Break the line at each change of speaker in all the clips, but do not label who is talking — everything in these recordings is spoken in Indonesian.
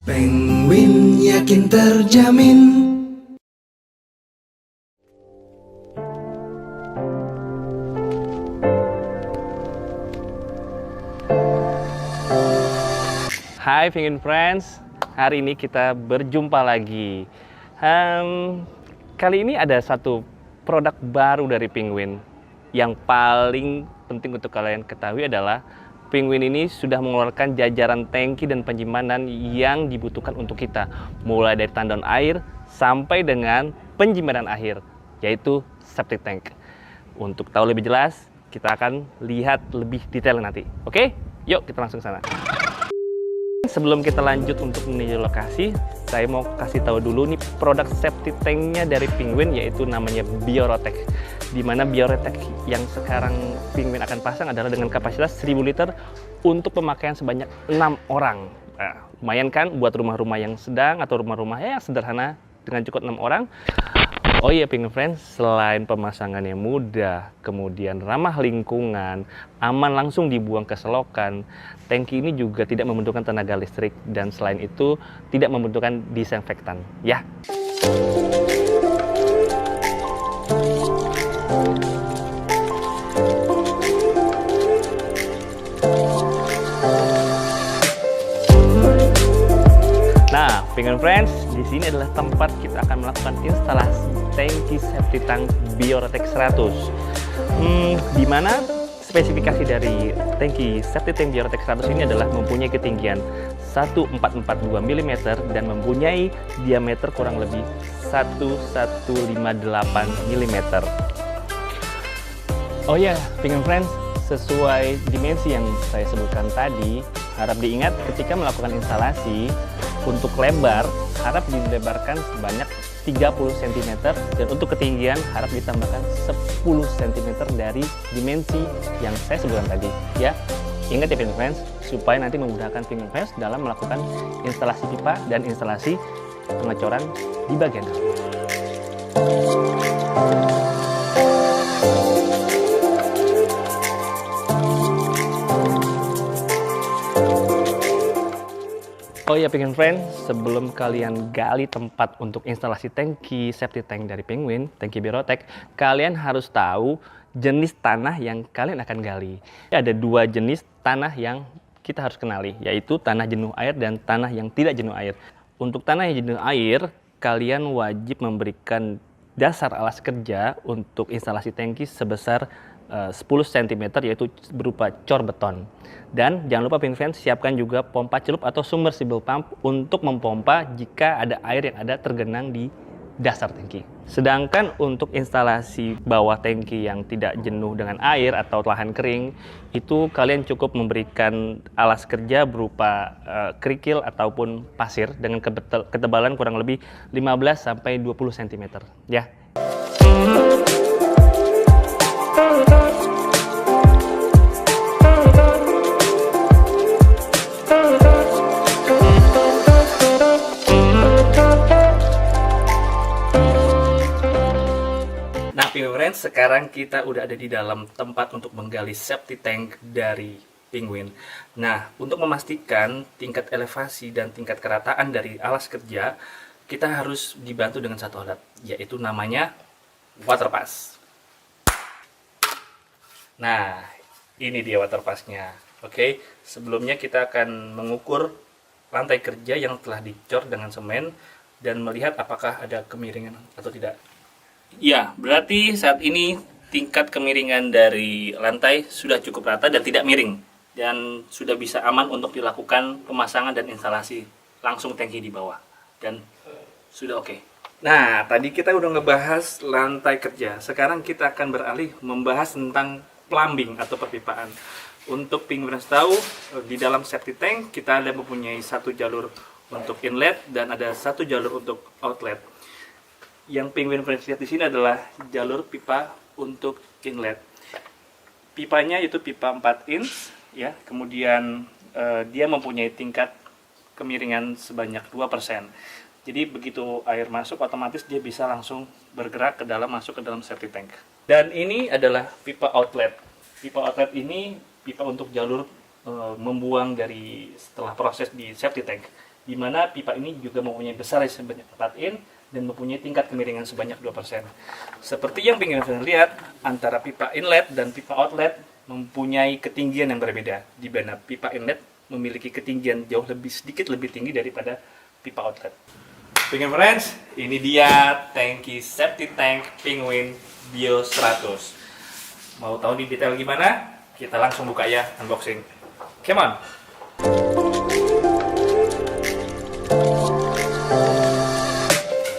Penguin yakin terjamin.
Hai Penguin Friends, hari ini kita berjumpa lagi. Kali ini ada satu produk baru dari Penguin. Yang paling penting untuk kalian ketahui adalah Penguin ini sudah mengeluarkan jajaran tangki dan penyimpanan yang dibutuhkan untuk kita, mulai dari tandon air sampai dengan penyimpanan akhir, yaitu septic tank. Untuk tahu lebih jelas, kita akan lihat lebih detail nanti. Oke, yuk kita langsung sana. Sebelum kita lanjut untuk menuju lokasi, saya mau kasih tahu dulu nih produk septic tanknya dari Penguin, yaitu namanya Biorotec. Di mana Biorotec yang sekarang Penguin akan pasang adalah dengan kapasitas 1000 liter untuk pemakaian sebanyak 6 orang. Nah, lumayan kan buat rumah-rumah yang sedang atau rumah-rumah yang sederhana dengan cukup 6 orang. Oh iya Penguin Friends, selain pemasangannya mudah, kemudian ramah lingkungan, aman langsung dibuang ke selokan, tangki ini juga tidak membutuhkan tenaga listrik dan selain itu tidak membutuhkan disinfektan. Ya. Nah, Penguin Friends, di sini adalah tempat kita akan melakukan instalasi tangki septic tank Biorotec 100. Di mana spesifikasi dari tangki septic tank Biorotec 100 ini adalah mempunyai ketinggian 1442 mm dan mempunyai diameter kurang lebih 1158 mm. Oh ya, Penguin Friends, sesuai dimensi yang saya sebutkan tadi, harap diingat ketika melakukan instalasi, untuk lebar harap dilebarkan sebanyak 30 cm dan untuk ketinggian harap ditambahkan 10 cm dari dimensi yang saya sebutkan tadi. Ya, ingat ya Penguin Friends, supaya nanti memudahkan Penguin Friends dalam melakukan instalasi pipa dan instalasi pengecoran di bagian dalam. Oh ya Penguin Friends, sebelum kalian gali tempat untuk instalasi tangki septic tank dari Penguin, tangki Biorotec, kalian harus tahu jenis tanah yang kalian akan gali. Ada dua jenis tanah yang kita harus kenali, yaitu tanah jenuh air dan tanah yang tidak jenuh air. Untuk tanah yang jenuh air, kalian wajib memberikan dasar alas kerja untuk instalasi tangki sebesar 10 cm, yaitu berupa cor beton. Dan jangan lupa Penguin Friends, siapkan juga pompa celup atau submersible pump untuk mempompa jika ada air yang ada tergenang di dasar tangki. Sedangkan untuk instalasi bawah tangki yang tidak jenuh dengan air atau lahan kering, itu kalian cukup memberikan alas kerja berupa kerikil ataupun pasir dengan ketebalan kurang lebih 15 sampai 20 cm ya. Penguin Friends, sekarang kita udah ada di dalam tempat untuk menggali septic tank dari Penguin. Nah, untuk memastikan tingkat elevasi dan tingkat kerataan dari alas kerja, kita harus dibantu dengan satu alat, yaitu namanya water pass. Nah, ini dia water pass-nya. Oke, sebelumnya kita akan mengukur lantai kerja yang telah dicor dengan semen dan melihat apakah ada kemiringan atau tidak. Ya, berarti saat ini tingkat kemiringan dari lantai sudah cukup rata dan tidak miring. Dan sudah bisa aman untuk dilakukan pemasangan dan instalasi langsung tangki di bawah. Dan sudah oke. Nah, tadi kita udah ngebahas lantai kerja. Sekarang kita akan beralih membahas tentang plumbing atau perpipaan. Untuk Penguin tahu, di dalam septic tank kita ada mempunyai satu jalur untuk inlet dan ada satu jalur untuk outlet. Yang Penguin Friends lihat di sini adalah jalur pipa untuk inlet. Pipanya itu pipa 4 inch ya. Kemudian dia mempunyai tingkat kemiringan sebanyak 2%. Jadi begitu air masuk otomatis dia bisa langsung bergerak ke dalam, masuk ke dalam septic tank. Dan ini adalah pipa outlet. Pipa outlet ini pipa untuk jalur membuang dari setelah proses di septic tank. di mana pipa ini juga mempunyai besar sebanyak 4 in dan mempunyai tingkat kemiringan sebanyak 2%. Seperti yang ingin kalian lihat, antara pipa inlet dan pipa outlet mempunyai ketinggian yang berbeda, di mana pipa inlet memiliki ketinggian jauh sedikit lebih tinggi daripada pipa outlet. Penguin friends, ini dia tangki septic tank Penguin Bio 100. Mau tahu di detail gimana? Kita langsung buka ya, unboxing. Come on!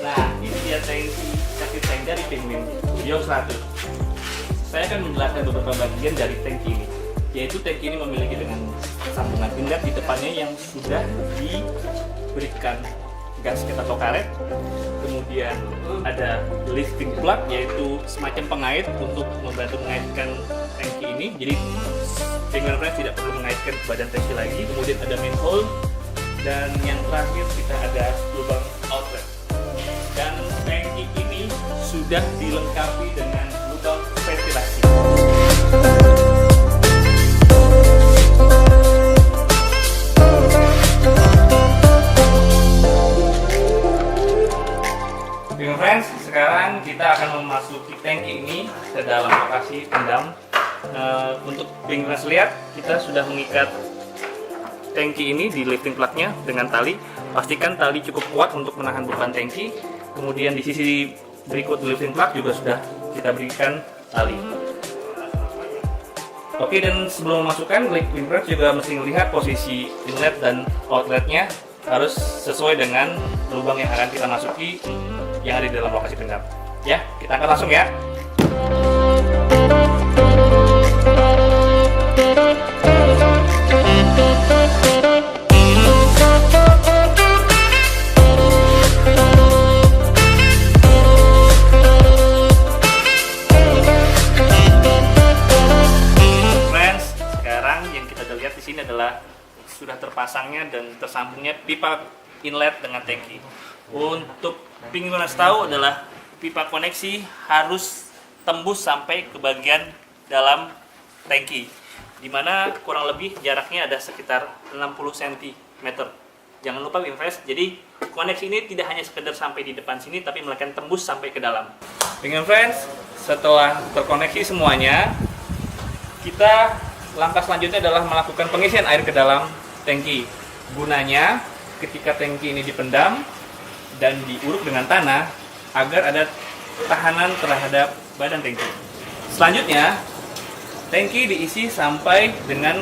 Nah, ini dia tangki septic tank dari Penguin Bio 100. Saya akan menjelaskan beberapa bagian dari tangki ini. Yaitu tangki ini memiliki dengan sambungan inlet di depannya yang sudah diberikan gasket atau karet. Kemudian ada lifting plug, yaitu semacam pengait untuk membantu mengaitkan tangki ini. Jadi Penguin Friends tidak perlu mengaitkan ke badan tangki lagi. Kemudian ada manhole, dan yang terakhir kita ada lubang outlet. Dan tangki ini sudah dilengkapi dengan lubang ventilasi. Friends, sekarang kita akan memasuki tangki ini ke dalam lokasi pendam. Untuk Friends lihat, kita sudah mengikat tangki ini di lifting plugnya dengan tali. Pastikan tali cukup kuat untuk menahan beban tangki. Kemudian di sisi berikut lifting plug juga sudah kita berikan tali. Oke, dan sebelum memasukkan, Friends juga mesti melihat posisi inlet dan outletnya harus sesuai dengan lubang yang akan kita masuki yang ada di dalam lokasi pendam. Ya, kita akan langsung ya. Friends, sekarang yang kita lihat di sini adalah sudah terpasangnya dan tersambungnya pipa inlet dengan tangki. Untuk Penguin Friends tahu adalah pipa koneksi harus tembus sampai ke bagian dalam tangki, dimana kurang lebih jaraknya ada sekitar 60 cm. Jangan lupa Penguin Friends, jadi koneksi ini tidak hanya sekedar sampai di depan sini, tapi melakukan tembus sampai ke dalam. Penguin Friends, setelah terkoneksi semuanya, kita langkah selanjutnya adalah melakukan pengisian air ke dalam tangki. Gunanya ketika tangki ini dipendam dan diuruk dengan tanah agar ada tahanan terhadap badan tangki. Selanjutnya, tangki diisi sampai dengan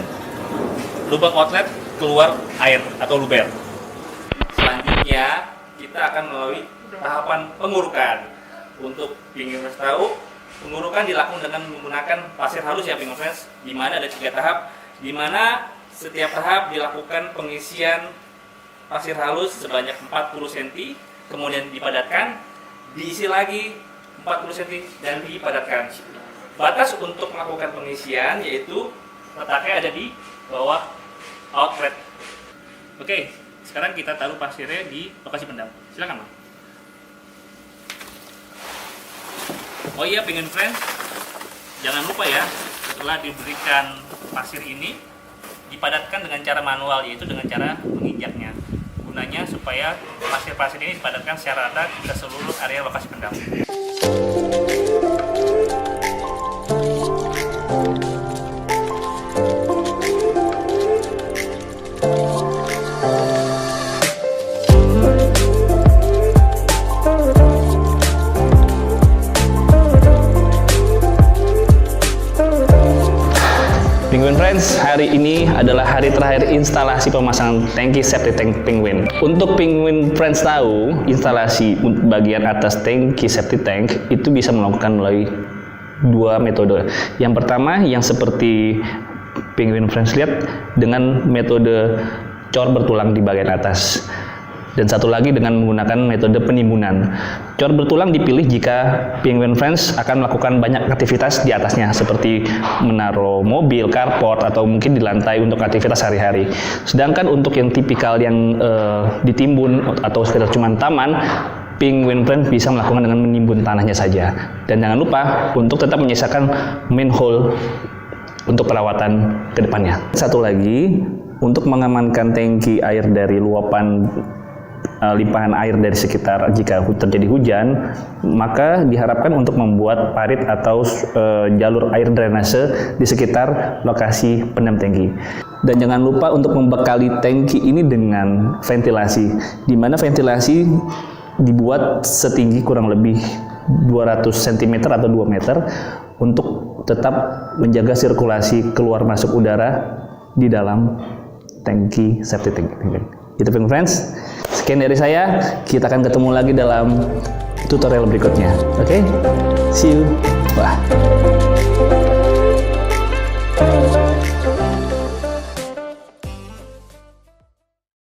lubang outlet keluar air atau luber. Selanjutnya, kita akan melalui tahapan pengurukan. Untuk Penguin Friends tahu, pengurukan dilakukan dengan menggunakan pasir halus ya Penguin Friends, di mana ada 3 tahap, di mana setiap tahap dilakukan pengisian pasir halus sebanyak 40 cm, kemudian dipadatkan, diisi lagi 40 cm dan dipadatkan. Batas untuk melakukan pengisian yaitu letaknya ada di bawah outlet. Oke, sekarang kita taruh pasirnya di lokasi pendam. Silakan, Bang. Oh iya, Penguin Friends, jangan lupa ya, setelah diberikan pasir ini dipadatkan dengan cara manual, yaitu dengan cara menginjaknya. Gunanya supaya pasir-pasir ini dipadatkan secara rata ke seluruh area lokasi pendam. Penguin Friends, hari ini adalah hari terakhir instalasi pemasangan tangki septic tank Penguin. Untuk Penguin Friends tahu, instalasi bagian atas tangki septic tank itu bisa melakukan melalui 2 metode. Yang pertama, yang seperti Penguin Friends lihat, dengan metode cor bertulang di bagian atas. Dan satu lagi dengan menggunakan metode penimbunan. Cor bertulang dipilih jika Penguin Friends akan melakukan banyak aktivitas di atasnya, seperti menaruh mobil, carport, atau mungkin di lantai untuk aktivitas sehari-hari. Sedangkan untuk yang tipikal yang ditimbun atau sekedar cuma taman, Penguin Friends bisa melakukan dengan menimbun tanahnya saja. Dan jangan lupa untuk tetap menyisakan manhole untuk perawatan ke depannya. Satu lagi, untuk mengamankan tangki air dari luapan limpahan air dari sekitar jika terjadi hujan, maka diharapkan untuk membuat parit atau jalur air drainase di sekitar lokasi pendam tangki. Dan jangan lupa untuk membekali tangki ini dengan ventilasi, di mana ventilasi dibuat setinggi kurang lebih 200 cm atau 2 meter untuk tetap menjaga sirkulasi keluar masuk udara di dalam tangki septic tank. Itu friends. Sekian dari saya, kita akan ketemu lagi dalam tutorial berikutnya. Oke? See you. Bye.